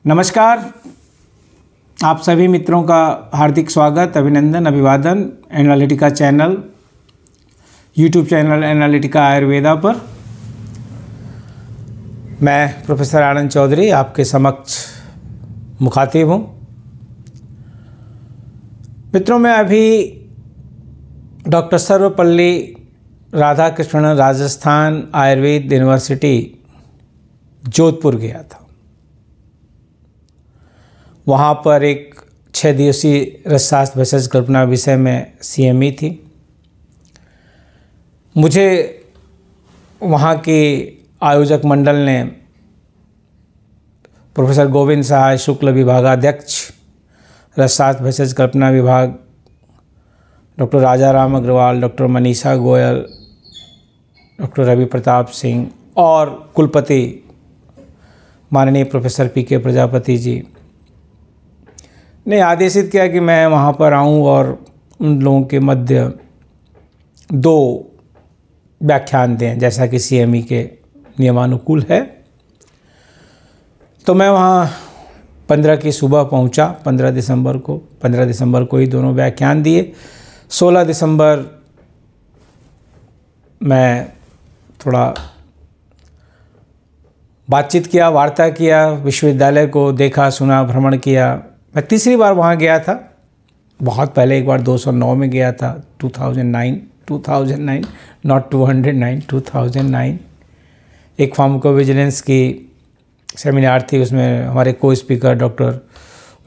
नमस्कार। आप सभी मित्रों का हार्दिक स्वागत, अभिनंदन, अभिवादन Analytica channel, YouTube channel Analytica Ayurveda पर। मैं प्रोफेसर आनंद चौधरी आपके समक्ष मुखातिब हूँ। मित्रों, मैं अभी डॉक्टर सर्वपल्ली राधाकृष्णन राजस्थान आयुर्वेद यूनिवर्सिटी जोधपुर गया था। वहाँ पर एक 6 दिवसीय रसशास्त्र भेषज कल्पना विषय में CME थी। मुझे वहाँ के आयोजक मंडल ने प्रोफेसर गोविंद सहाय शुक्ल विभागाध्यक्ष रसशास्त्र भेषज कल्पना विभाग, डॉक्टर राजा राम अग्रवाल, डॉक्टर मनीषा गोयल, डॉक्टर रवि प्रताप सिंह और कुलपति माननीय प्रोफेसर PK प्रजापति जी ने आदेशित किया कि मैं वहाँ पर आऊँ और उन लोगों के मध्य 2 व्याख्यान दें, जैसा कि CME के नियमानुकूल है। तो मैं वहाँ 15 की सुबह पहुँचा, 15 दिसंबर को ही दोनों व्याख्यान दिए। 16 दिसंबर मैं थोड़ा बातचीत किया, वार्ता किया, विश्वविद्यालय को देखा, सुना, भ्रमण किया। मैं तीसरी बार वहाँ गया था। बहुत पहले एक बार 209 में गया था, 2009 नॉट 209, 2009। एक फार्माकोविजिलेंस की सेमिनार थी, उसमें हमारे को स्पीकर डॉक्टर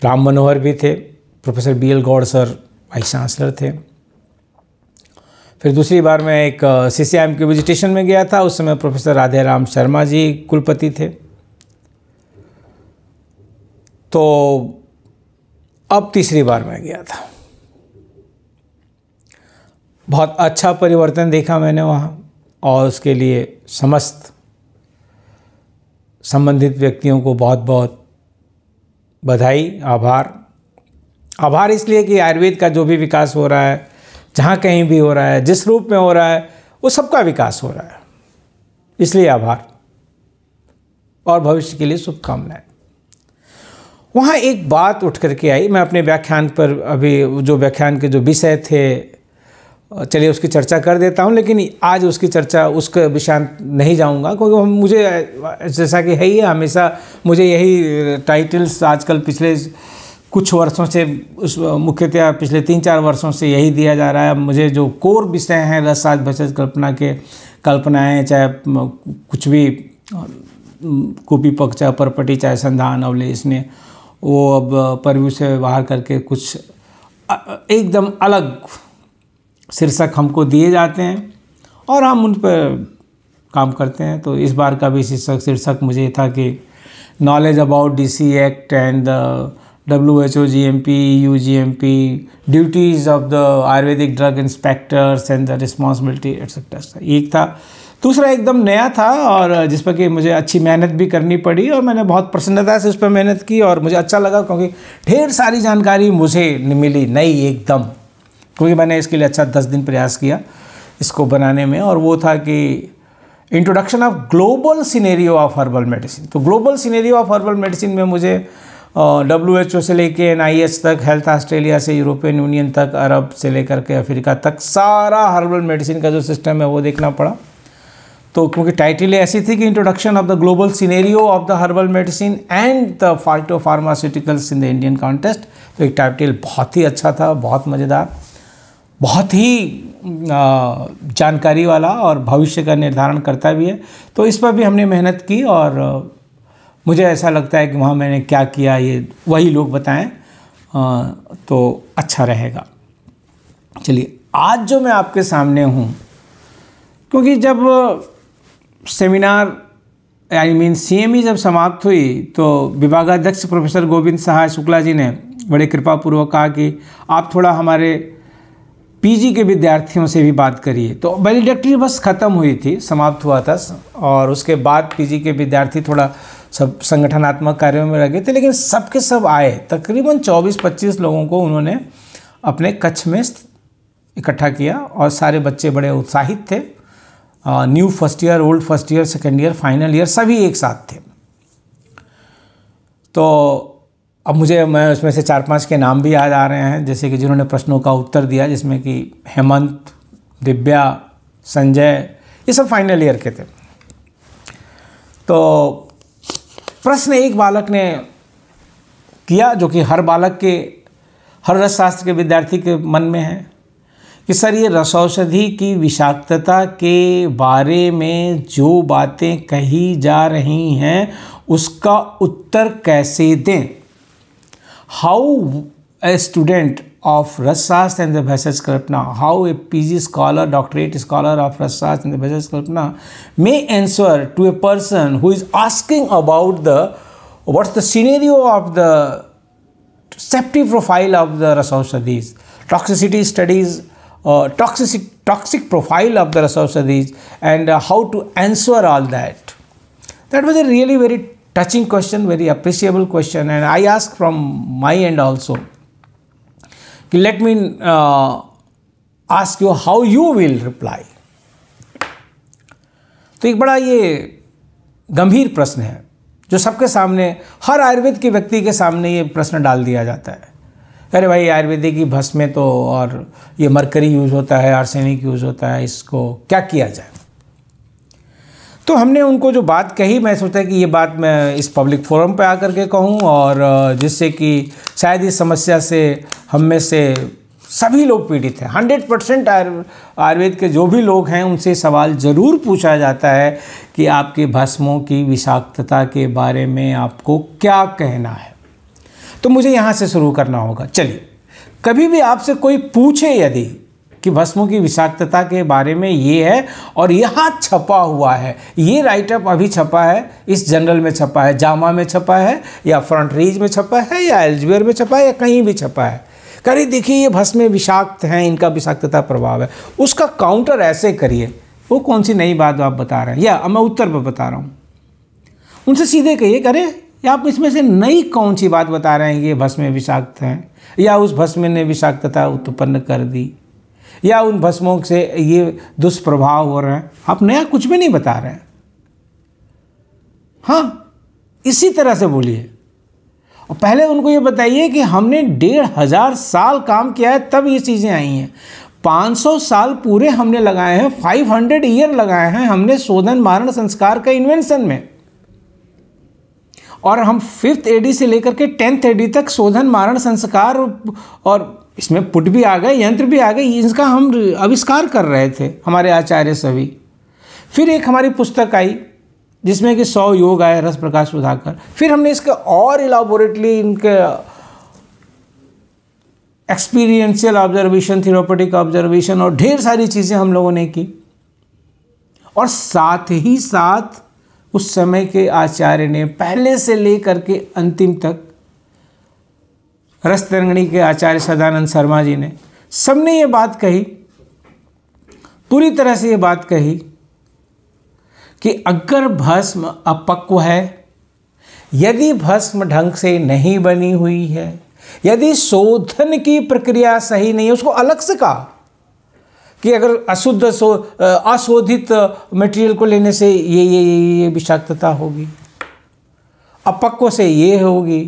राम मनोहर भी थे, professor BL Gaur sir vice chancellor थे। फिर दूसरी बार मैं एक CCIM के विजिटेशन में गया था, उस समय प्रोफेसर राधे राम शर्मा जी कुलपति थे। तो अब तीसरी बार मैं गया था। बहुत अच्छा परिवर्तन देखा मैंने वहाँ, और उसके लिए समस्त संबंधित व्यक्तियों को बहुत बहुत बधाई, आभार इसलिए कि आयुर्वेद का जो भी विकास हो रहा है, जहाँ कहीं भी हो रहा है, जिस रूप में हो रहा है, वो सबका विकास हो रहा है, इसलिए आभार और भविष्य के लिए शुभकामनाएं। वहाँ एक बात उठ करके आई। मैं अपने व्याख्यान पर अभी जो व्याख्यान के जो विषय थे, चलिए उसकी चर्चा कर देता हूँ, लेकिन आज उसकी चर्चा उसके विषय नहीं जाऊँगा, क्योंकि मुझे जैसा कि है ही हमेशा मुझे यही टाइटल्स आजकल पिछले कुछ वर्षों से, उस मुख्यतः पिछले 3-4 वर्षों से यही दिया जा रहा है। मुझे जो कोर विषय हैं रसशास्त्र भेषज कल्पना के कल्पनाएँ, चाहे कुछ भी कूपी पक्ष, चाहे परपटी, चाहे संधान, अवलेश ने वो अब परव्यू से बाहर करके कुछ एकदम अलग शीर्षक हमको दिए जाते हैं और हम उन पर काम करते हैं। तो इस बार का भी शीर्षक मुझे था कि knowledge about DC act and WHO GMP, EU GMP, duties of the Ayurvedic drug inspectors and the responsibility etcetera. एक था। दूसरा एकदम नया था और जिस पर कि मुझे अच्छी मेहनत भी करनी पड़ी, और मैंने बहुत प्रसन्नता से उस पर मेहनत की और मुझे अच्छा लगा, क्योंकि ढेर सारी जानकारी मुझे मिली नई एकदम, क्योंकि मैंने इसके लिए अच्छा 10 दिन प्रयास किया इसको बनाने में। और वो था कि introduction of global scenario of herbal medicine. तो global scenario of herbal medicine में मुझे WHO से लेके NIH तक, हेल्थ ऑस्ट्रेलिया से यूरोपियन यूनियन तक, अरब से लेकर के अफ्रीका तक सारा हर्बल मेडिसिन का जो सिस्टम है वो देखना पड़ा। तो क्योंकि टाइटल ऐसी थी कि introduction of the global scenario of the herbal medicine and the phytopharmaceuticals in the Indian context. तो एक टाइटल बहुत ही अच्छा था, बहुत मज़ेदार, बहुत ही जानकारी वाला और भविष्य का निर्धारण करता भी है। तो इस पर भी हमने मेहनत की और मुझे ऐसा लगता है कि वहाँ मैंने क्या किया ये वही लोग बताएं तो अच्छा रहेगा। चलिए, आज जो मैं आपके सामने हूँ, क्योंकि जब सेमिनार CME जब समाप्त हुई तो विभागाध्यक्ष प्रोफेसर गोविंद सहाय शुक्ला जी ने बड़े कृपापूर्वक कहा कि आप थोड़ा हमारे PG के विद्यार्थियों से भी बात करिए। तो वैलिडेक्टरी बस ख़त्म हुई थी, समाप्त हुआ था, और उसके बाद PG के विद्यार्थी थोड़ा सब संगठनात्मक कार्यों में लगे थे, लेकिन सब के सब आए। तकरीबन 24-25 लोगों को उन्होंने अपने कक्ष में इकट्ठा किया और सारे बच्चे बड़े उत्साहित थे। New first year, old first year, second year, final year सभी एक साथ थे। तो अब मैं उसमें से 4-5 के नाम भी याद आ रहे हैं, जैसे कि जिन्होंने प्रश्नों का उत्तर दिया, जिसमें कि हेमंत, दिव्या, संजय, ये सब फाइनल ईयर के थे। तो प्रश्न एक बालक ने किया, जो कि हर बालक के, हर रसशास्त्र के विद्यार्थी के मन में है, कि सर ये रसौषधि की विषाक्तता के बारे में जो बातें कही जा रही हैं उसका उत्तर कैसे दें। How a student of Rasashastra and the Bhaishaj Kalpana, how a PG scholar, doctorate scholar of Rasashastra and the Bhaishaj Kalpana may answer to a person who is asking about what's the scenario of the safety profile of the Rasaushadhis, toxicity studies, toxic profile of the Rasaushadhis, and how to answer all that. That was a really very touching question, very appreciable question, and I asked from my end also. Let me ask you how you will reply. तो एक बड़ा ये गंभीर प्रश्न है जो सबके सामने, हर आयुर्वेद के व्यक्ति के सामने ये प्रश्न डाल दिया जाता है। अरे भाई आयुर्वेदिक की भस्म में तो और ये मरकरी यूज़ होता है, आर्सेनिक यूज़ होता है, इसको क्या किया जाए। तो हमने उनको जो बात कही, मैं सोचता कि ये बात मैं इस पब्लिक फोरम पे आकर के कहूँ, और जिससे कि शायद इस समस्या से हम में से सभी लोग पीड़ित हैं। 100% आयुर्वेद के जो भी लोग हैं उनसे सवाल ज़रूर पूछा जाता है कि आपके भस्मों की विषाक्तता के बारे में आपको क्या कहना है। तो मुझे यहाँ से शुरू करना होगा। चलिए, कभी भी आपसे कोई पूछे यदि कि भस्मों की विषाक्तता के बारे में ये है और यहाँ छपा हुआ है, ये राइटअप अभी छपा है, इस जर्नल में छपा है, जामा में छपा है, या फ्रंट रीज में छपा है, या एल्जवियर में छपा है, या कहीं भी छपा है, करिए देखिए ये भस्में विषाक्त हैं, इनका विषाक्तता प्रभाव है, उसका काउंटर ऐसे करिए। वो कौन सी नई बात आप बता रहे हैं, या मैं उत्तर पर बता रहा हूँ, उनसे सीधे कहिए, अरे या आप इसमें से नई कौन सी बात बता रहे हैं कि ये भस्में विषाक्त हैं, या उस भस्म ने विषाक्तता उत्पन्न कर दी, या उन भस्मों से ये दुष्प्रभाव हो रहे हैं। आप नया कुछ भी नहीं बता रहे हैं। हाँ, इसी तरह से बोलिए। और पहले उनको ये बताइए कि हमने 1500 साल काम किया है तब ये चीज़ें आई हैं। 500 साल पूरे हमने लगाए हैं, 500 ईयर लगाए हैं हमने शोधन मारण संस्कार का इन्वेंशन में, और हम 5th AD से लेकर के 10th AD तक शोधन मारण संस्कार, और इसमें पुट भी आ गए, यंत्र भी आ गए, इसका हम आविष्कार कर रहे थे हमारे आचार्य सभी। फिर एक हमारी पुस्तक आई जिसमें कि 100 योग आए, रस प्रकाश सुधाकर। फिर हमने इसके और इलाबोरेटली इनके एक्सपीरियंशियल ऑब्जर्वेशन, थेरेपेटिक ऑब्जर्वेशन और ढेर सारी चीज़ें हम लोगों ने की। और साथ ही साथ उस समय के आचार्य ने पहले से लेकर के अंतिम तक, रस तरंगिणी के आचार्य सदानंद शर्मा जी ने, सबने ये बात कही, पूरी तरह से ये बात कही कि अगर भस्म अपक्व है, यदि भस्म ढंग से नहीं बनी हुई है, यदि शोधन की प्रक्रिया सही नहीं है, उसको अलग से कहा कि अगर अशुद्ध अशोधित मटेरियल को लेने से ये विषाक्तता होगी, अपक्व से ये होगी।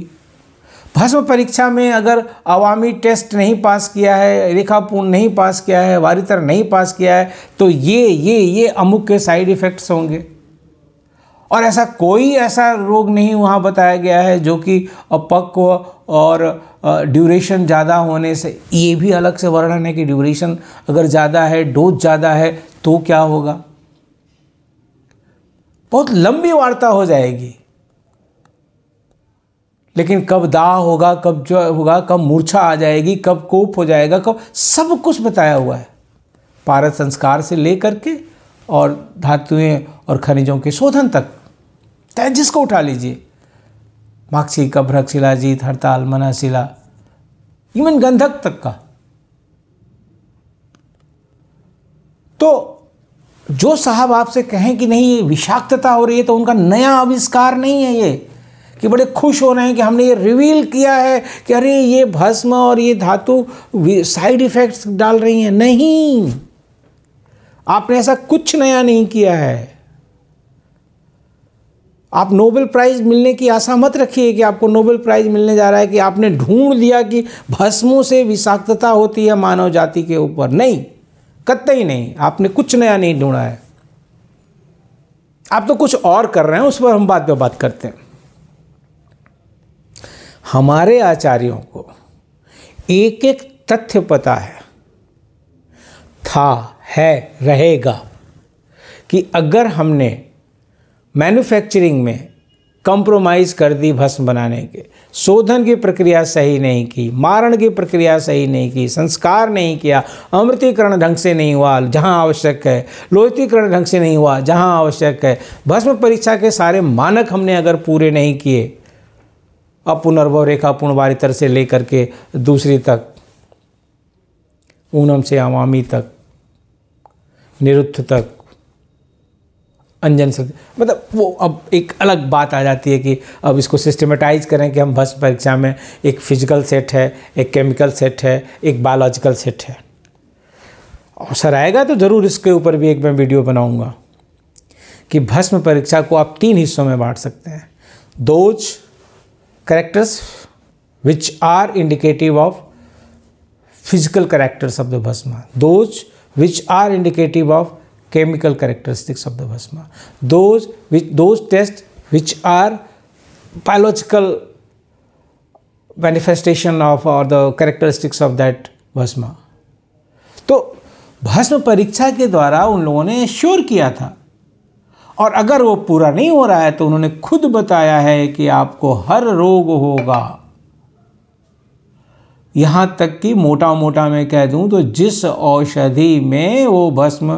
भस्म परीक्षा में अगर अवामी टेस्ट नहीं पास किया है, रेखापूर्ण नहीं पास किया है, वारितर नहीं पास किया है, तो ये अमुक के साइड इफ़ेक्ट्स होंगे। और ऐसा कोई ऐसा रोग नहीं वहाँ बताया गया है जो कि अपक्व और ड्यूरेशन ज़्यादा होने से, ये भी अलग से वर्णन है कि ड्यूरेशन अगर ज़्यादा है, डोज ज़्यादा है तो क्या होगा। बहुत लंबी वार्ता हो जाएगी, लेकिन कब दाह होगा, कब जो होगा, कब मूर्छा आ जाएगी, कब कोप हो जाएगा, कब, सब कुछ बताया हुआ है, पारद संस्कार से लेकर के और धातुएं और खनिजों के शोधन तक। चाहे जिसको उठा लीजिए, माक्षी, कभ्रक, शिलाजीत, हड़ताल, मनाशिला, इवन गंधक तक का। तो जो साहब आपसे कहें कि नहीं ये विषाक्तता हो रही है, तो उनका नया आविष्कार नहीं है ये, कि बड़े खुश हो रहे हैं कि हमने ये रिवील किया है कि अरे ये भस्म और ये धातु साइड इफ़ेक्ट्स डाल रही हैं। नहीं, आपने ऐसा कुछ नया नहीं किया है। आप नोबेल प्राइज़ मिलने की आशा मत रखिए कि आपको नोबेल प्राइज़ मिलने जा रहा है कि आपने ढूंढ लिया कि भस्मों से विषाक्तता होती है मानव जाति के ऊपर। नहीं, कतई नहीं, आपने कुछ नया नहीं ढूंढा है। आप तो कुछ और कर रहे हैं, उस पर हम बाद में बात करते हैं। हमारे आचार्यों को एक एक तथ्य पता है, रहेगा कि अगर हमने मैन्युफैक्चरिंग में कंप्रोमाइज़ कर दी भस्म बनाने के, शोधन की प्रक्रिया सही नहीं की, मारण की प्रक्रिया सही नहीं की, संस्कार नहीं किया, अमृतीकरण ढंग से नहीं हुआ जहां आवश्यक है, लोहितीकरण ढंग से नहीं हुआ जहां आवश्यक है, भस्म परीक्षा के सारे मानक हमने अगर पूरे नहीं किए, अपुनर्भव रेखा पुनर्वारितर से लेकर के दूसरी तक, ऊनम से अवामी तक, निरुद्ध तक, अंजन से, मतलब वो अब एक अलग बात आ जाती है कि अब इसको सिस्टमेटाइज करें कि हम भस्म परीक्षा में एक फिजिकल सेट है, एक केमिकल सेट है, एक बायोलॉजिकल सेट है। अवसर आएगा तो ज़रूर इसके ऊपर भी एक मैं वीडियो बनाऊंगा कि भस्म परीक्षा को आप 3 हिस्सों में बांट सकते हैं। Those characters which are indicative of physical characters of the bhasma, those which are indicative of chemical characteristics of the bhasma, those tests which are biological manifestation of or the characteristics of that bhasma। तो भस्म परीक्षा के द्वारा उन लोगों ने sure किया था, और अगर वो पूरा नहीं हो रहा है तो उन्होंने खुद बताया है कि आपको हर रोग होगा। यहाँ तक कि मोटा मोटा मैं कह दूं तो जिस औषधि में वो भस्म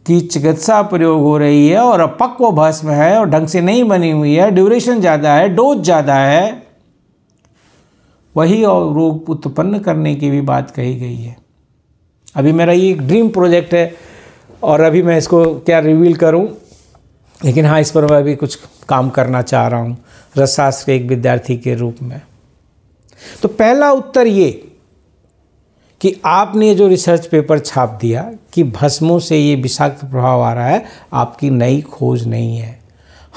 की चिकित्सा प्रयोग हो रही है और अपक्व भस्म है और ढंग से नहीं बनी हुई है, ड्यूरेशन ज़्यादा है, डोज ज़्यादा है, वही और रोग उत्पन्न करने की भी बात कही गई है। अभी मेरा ये एक ड्रीम प्रोजेक्ट है और अभी मैं इसको क्या रिवील करूं, लेकिन हाँ, इस पर मैं अभी कुछ काम करना चाह रहा हूं रसशास्त्र के एक विद्यार्थी के रूप में। तो पहला उत्तर ये कि आपने जो रिसर्च पेपर छाप दिया कि भस्मों से ये विषाक्त प्रभाव आ रहा है, आपकी नई खोज नहीं है।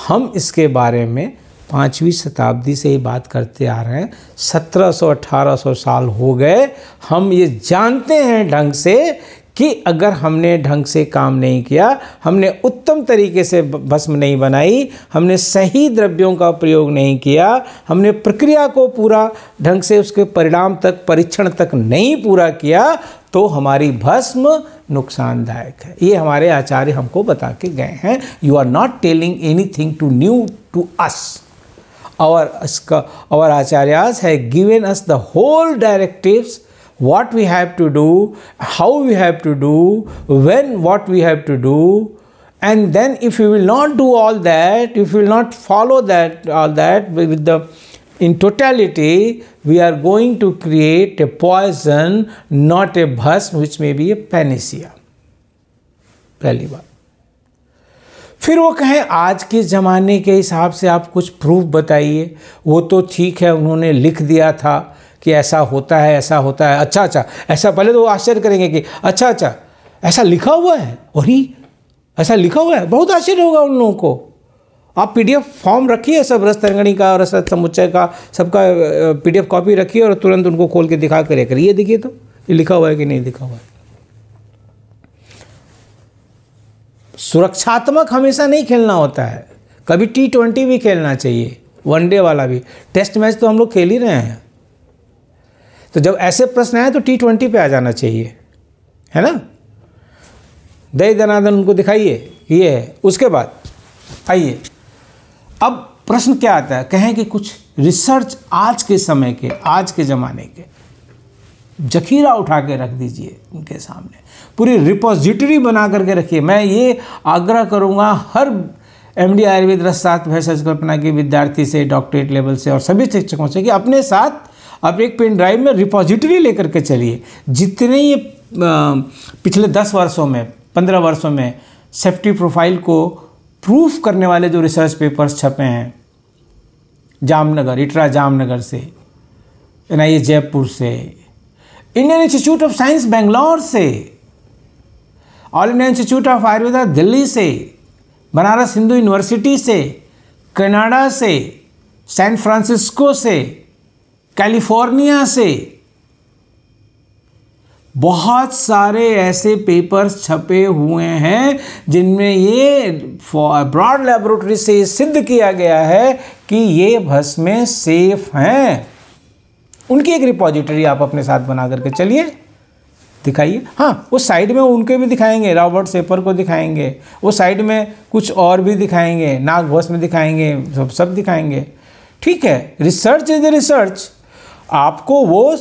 हम इसके बारे में 5वीं शताब्दी से ही बात करते आ रहे हैं, 1700-1800 साल हो गए। हम ये जानते हैं ढंग से कि अगर हमने ढंग से काम नहीं किया, हमने उत्तम तरीके से भस्म नहीं बनाई, हमने सही द्रव्यों का प्रयोग नहीं किया, हमने प्रक्रिया को पूरा ढंग से उसके परिणाम तक, परीक्षण तक नहीं पूरा किया, तो हमारी भस्म नुकसानदायक है। ये हमारे आचार्य हमको बता के गए हैं। You are not telling anything to new to us. our acharyas have given us the whole directives, what we have to do, how we have to do, when what we have to do, and then if you will not do all that, if you will not follow that, all that with the in totality, we are going to create a poison, not a bhasm, which may be a panacea। पहली बात। फिर वो कहें आज के ज़माने के हिसाब से आप कुछ प्रूफ बताइए। वो तो ठीक है, उन्होंने लिख दिया था कि ऐसा होता है, ऐसा होता है। अच्छा, ऐसा, पहले तो वो आश्चर्य करेंगे कि अच्छा ऐसा लिखा हुआ है, और ही ऐसा लिखा हुआ है, बहुत आश्चर्य होगा उन लोगों को। आप PDF फॉर्म रखिए, सब रस तरंगणी का और रस समुच्चय का सबका PDF कॉपी रखिए और तुरंत उनको खोल के दिखा कर करिए, देखिए तो ये लिखा हुआ है कि नहीं लिखा हुआ है। सुरक्षात्मक हमेशा नहीं खेलना होता है, कभी T20 भी खेलना चाहिए, वनडे वाला भी। टेस्ट मैच तो हम लोग खेल ही रहे हैं, तो जब ऐसे प्रश्न आए तो T20 पे आ जाना चाहिए, है ना। दही दनादन उनको दिखाइए, ये है। उसके बाद आइए, अब प्रश्न क्या आता है, कहें कि कुछ रिसर्च आज के समय के, आज के ज़माने के जखीरा उठा के रख दीजिए उनके सामने, पूरी रिपोजिटरी बना करके रखिए। मैं ये आग्रह करूँगा हर MD आयुर्वेद रसशास्त्र भेषज कल्पना के विद्यार्थी से, डॉक्टरेट लेवल से और सभी शिक्षकों से कि अपने साथ आप एक पेन ड्राइव में रिपोजिटरी लेकर के चलिए। जितने ये पिछले 10 वर्षों में, 15 वर्षों में सेफ्टी प्रोफाइल को प्रूफ करने वाले जो रिसर्च पेपर्स छपे हैं, जामनगर, इटरा जामनगर से, NIH जयपुर से, Indian Institute of Science Bangalore से, All India Institute of Ayurveda Delhi से, बनारस हिंदू यूनिवर्सिटी से, कनाडा से, सैन फ्रांसिस्को से, कैलिफोर्निया से बहुत सारे ऐसे पेपर्स छपे हुए हैं जिनमें ये ब्रॉड लेबोरेटरी से सिद्ध किया गया है कि ये भस्में सेफ हैं। उनकी एक रिपोजिटरी आप अपने साथ बना करके चलिए, दिखाइए। हाँ, उस साइड में उनके भी दिखाएंगे, रॉबर्ट सेपर को दिखाएंगे, वो साइड में कुछ और भी दिखाएंगे, नाग भस्म दिखाएंगे, सब दिखाएंगे। ठीक है, रिसर्च इज रिसर्च। आपको वो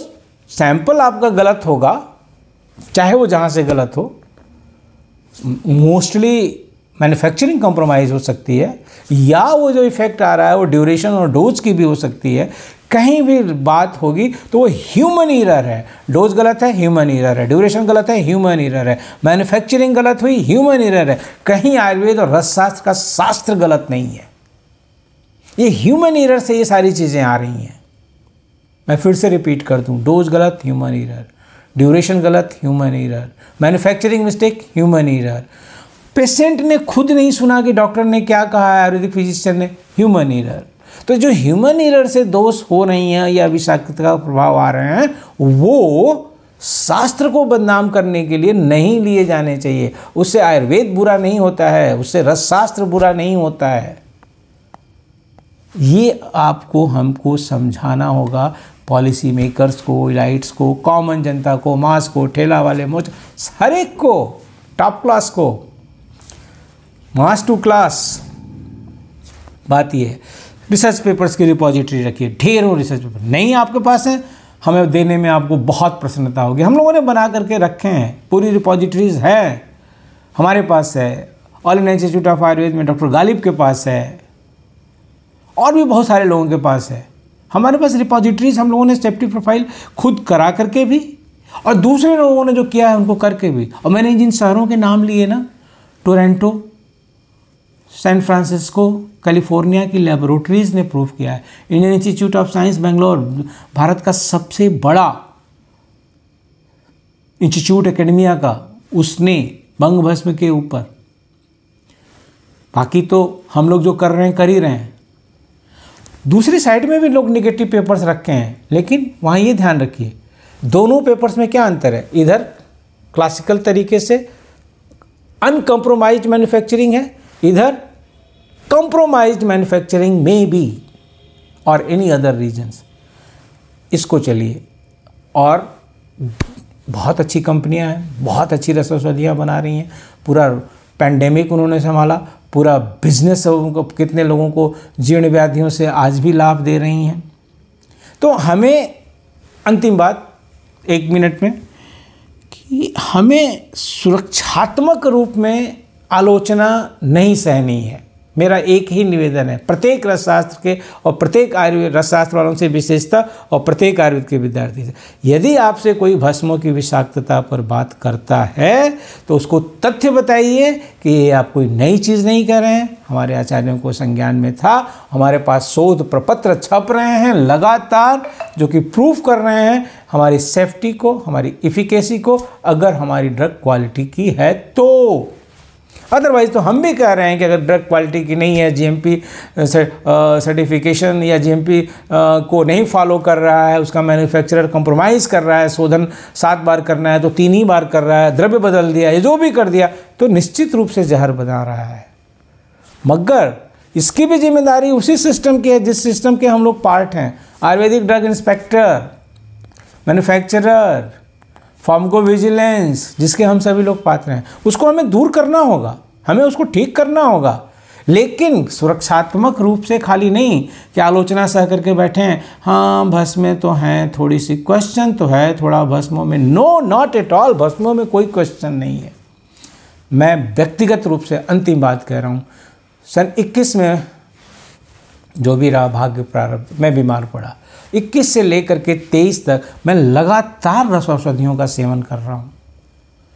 सैंपल आपका गलत होगा, चाहे वो जहाँ से गलत हो, मोस्टली मैन्युफैक्चरिंग कॉम्प्रोमाइज़ हो सकती है, या वो जो इफेक्ट आ रहा है वो ड्यूरेशन और डोज की भी हो सकती है। कहीं भी बात होगी तो वो ह्यूमन एरर है। डोज गलत है, ह्यूमन एरर है। ड्यूरेशन गलत है, ह्यूमन एरर है। मैन्युफैक्चरिंग गलत हुई, ह्यूमन एरर है। कहीं आयुर्वेद और रसशास्त्र का शास्त्र गलत नहीं है, ये ह्यूमन एरर से ये सारी चीज़ें आ रही हैं। मैं फिर से रिपीट कर दूं, डोज गलत, ह्यूमन एरर। ड्यूरेशन गलत, human error. Manufacturing mistake, human error. Patient ने खुद नहीं सुना कि डॉक्टर ने क्या कहा है, आयुर्वेदिक फिजिशियन ने, ह्यूमन एरर। तो जो ह्यूमन एरर से दोष हो रही हैं या विषाक्तता का प्रभाव आ रहे हैं, वो शास्त्र को बदनाम करने के लिए नहीं लिए जाने चाहिए। उससे आयुर्वेद बुरा नहीं होता है, उससे रसशास्त्र बुरा नहीं होता है। ये आपको हमको समझाना होगा, पॉलिसी मेकर्स को, इलाइट्स को, कॉमन जनता को, मास को, ठेला वाले, मोच, हर एक को, टॉप क्लास को, मास टू क्लास। बात ये है, रिसर्च पेपर्स की रिपोजिटरी रखिए, ढेरों रिसर्च पेपर नहीं आपके पास है, हमें देने में आपको बहुत प्रसन्नता होगी। हम लोगों ने बना करके रखे हैं, पूरी रिपोजिटरीज है हमारे पास है। All India Institute of Ayurveda में डॉक्टर गालिब के पास है, और भी बहुत सारे लोगों के पास है। हमारे पास रिपोजिटरीज, हम लोगों ने सेफ्टी प्रोफाइल खुद करा करके भी, और दूसरे लोगों ने जो किया है उनको करके भी। और मैंने जिन शहरों के नाम लिए ना, टोरंटो, सैन फ्रांसिस्को, कैलिफोर्निया की लेबोरेटरीज ने प्रूव किया है। Indian Institute of Science Bangalore, Bharat का सबसे बड़ा इंस्टीट्यूट एकेडमिया का, उसने भंग भस्म के ऊपर, बाकी तो हम लोग जो कर रहे हैं कर ही रहे हैं। दूसरी साइड में भी लोग नेगेटिव पेपर्स रखे हैं, लेकिन वहाँ ये ध्यान रखिए, दोनों पेपर्स में क्या अंतर है। इधर क्लासिकल तरीके से अनकम्प्रोमाइज्ड मैन्युफैक्चरिंग है, इधर कंप्रोमाइज्ड मैन्युफैक्चरिंग में बी और एनी अदर रीजन्स। इसको चलिए, और बहुत अच्छी कंपनियां हैं, बहुत अच्छी रसौषधियाँ बना रही हैं। पूरा पैंडेमिक उन्होंने संभाला, पूरा बिजनेस, कितने लोगों को जीर्ण व्याधियों से आज भी लाभ दे रही हैं। तो हमें अंतिम बात 1 मिनट में, कि हमें सुरक्षात्मक रूप में आलोचना नहीं सहनी है। मेरा एक ही निवेदन है प्रत्येक रसशास्त्र के और प्रत्येक आयुर्वेद रसशास्त्र वालों से विशेषता, और प्रत्येक आयुर्वेद के विद्यार्थी से, यदि आपसे कोई भस्मों की विषाक्तता पर बात करता है तो उसको तथ्य बताइए कि ये आप कोई नई चीज़ नहीं कर रहे हैं, हमारे आचार्यों को संज्ञान में था। हमारे पास शोध प्रपत्र छप रहे हैं लगातार, जो कि प्रूफ कर रहे हैं हमारी सेफ्टी को, हमारी इफिकेसी को, अगर हमारी ड्रग क्वालिटी की है तो। अदरवाइज़ तो हम भी कह रहे हैं कि अगर ड्रग क्वालिटी की नहीं है, जीएमपी सर्टिफिकेशन या जीएमपी को नहीं फॉलो कर रहा है, उसका मैन्युफैक्चरर कंप्रोमाइज़ कर रहा है, शोधन 7 बार करना है तो 3 ही बार कर रहा है, द्रव्य बदल दिया, ये जो भी कर दिया, तो निश्चित रूप से जहर बना रहा है। मगर इसकी भी जिम्मेदारी उसी सिस्टम की है जिस सिस्टम के हम लोग पार्ट हैं। Ayurvedic drug inspector, manufacturer, pharmacovigilance, जिसके हम सभी लोग पात्र हैं, उसको हमें दूर करना होगा, हमें उसको ठीक करना होगा। लेकिन सुरक्षात्मक रूप से खाली नहीं कि आलोचना सह करके बैठे हैं, हाँ भस्म में तो हैं, थोड़ी सी क्वेश्चन तो है थोड़ा भस्मों में। नो, नॉट एट ऑल, भस्मों में कोई क्वेश्चन नहीं है। मैं व्यक्तिगत रूप से अंतिम बात कह रहा हूँ, सन 21 में जो भी रहा भाग्य प्रारब्ध, मैं बीमार पड़ा। 21 से लेकर के 23 तक मैं लगातार रसौषधियों का सेवन कर रहा हूँ,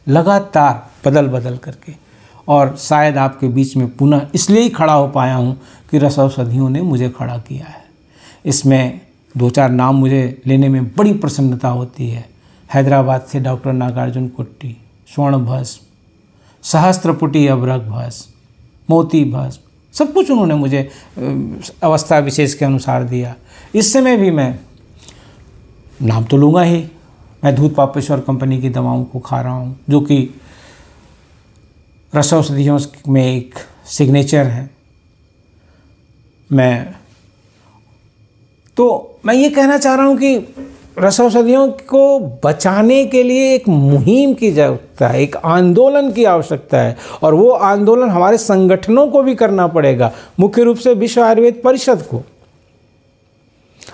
लगातार बदल बदल करके। और शायद आपके बीच में पुनः इसलिए ही खड़ा हो पाया हूँ कि रसौषधियों ने मुझे खड़ा किया है। इसमें 2-4 नाम मुझे लेने में बड़ी प्रसन्नता होती है। हैदराबाद से डॉक्टर नागार्जुन कुट्टी, स्वर्ण भस्म, सहस्त्रपुटी अभ्रक भस्म, मोती भस्म, सब कुछ उन्होंने मुझे अवस्था विशेष के अनुसार दिया। इस समय भी मैं नाम तो लूँगा ही, मैं धूत पापेश्वर कंपनी की दवाओं को खा रहा हूँ, जो कि रस औषधियों में एक सिग्नेचर है। मैं ये कहना चाह रहा हूँ कि रस औषधियों को बचाने के लिए एक मुहिम की आवश्यकता है, एक आंदोलन की आवश्यकता है, और वो आंदोलन हमारे संगठनों को भी करना पड़ेगा, मुख्य रूप से विश्व आयुर्वेद परिषद को।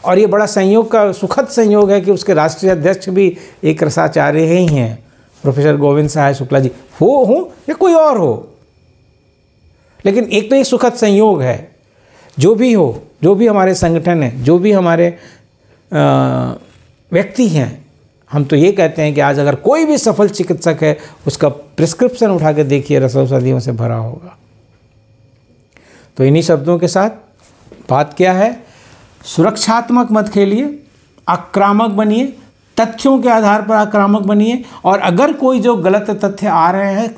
और ये बड़ा संयोग का सुखद संयोग है कि उसके राष्ट्रीय अध्यक्ष भी एक रसाचार्य ही हैं, प्रोफेसर गोविंद सहाय शुक्ला जी हो या कोई और हो, लेकिन एक तो ये सुखद संयोग है। जो भी हो, जो भी हमारे संगठन हैं, जो भी हमारे व्यक्ति हैं, हम तो ये कहते हैं कि आज अगर कोई भी सफल चिकित्सक है, उसका प्रिस्क्रिप्शन उठा के देखिए, रस औषधियों से भरा होगा। तो इन्हीं शब्दों के साथ बात क्या है, सुरक्षात्मक मत खेलिए, आक्रामक बनिए, तथ्यों के आधार पर आक्रामक बनिए। और अगर कोई जो गलत तथ्य आ रहे हैं,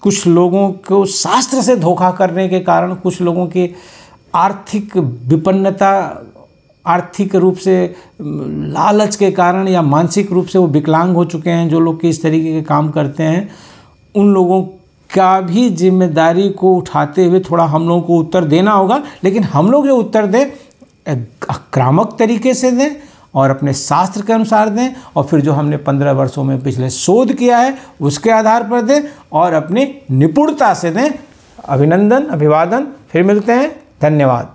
कुछ लोगों को शास्त्र से धोखा करने के कारण, कुछ लोगों की आर्थिक विपन्नता, आर्थिक रूप से लालच के कारण या मानसिक रूप से वो विकलांग हो चुके हैं, जो लोग इस तरीके के काम करते हैं, उन लोगों का भी जिम्मेदारी को उठाते हुए थोड़ा हम लोगों को उत्तर देना होगा। लेकिन हम लोग जो उत्तर दें, आक्रामक तरीके से दें और अपने शास्त्र के अनुसार दें, और फिर जो हमने 15 वर्षों में पिछले शोध किया है उसके आधार पर दें और अपनी निपुणता से दें। अभिनंदन, अभिवादन, फिर मिलते हैं, धन्यवाद।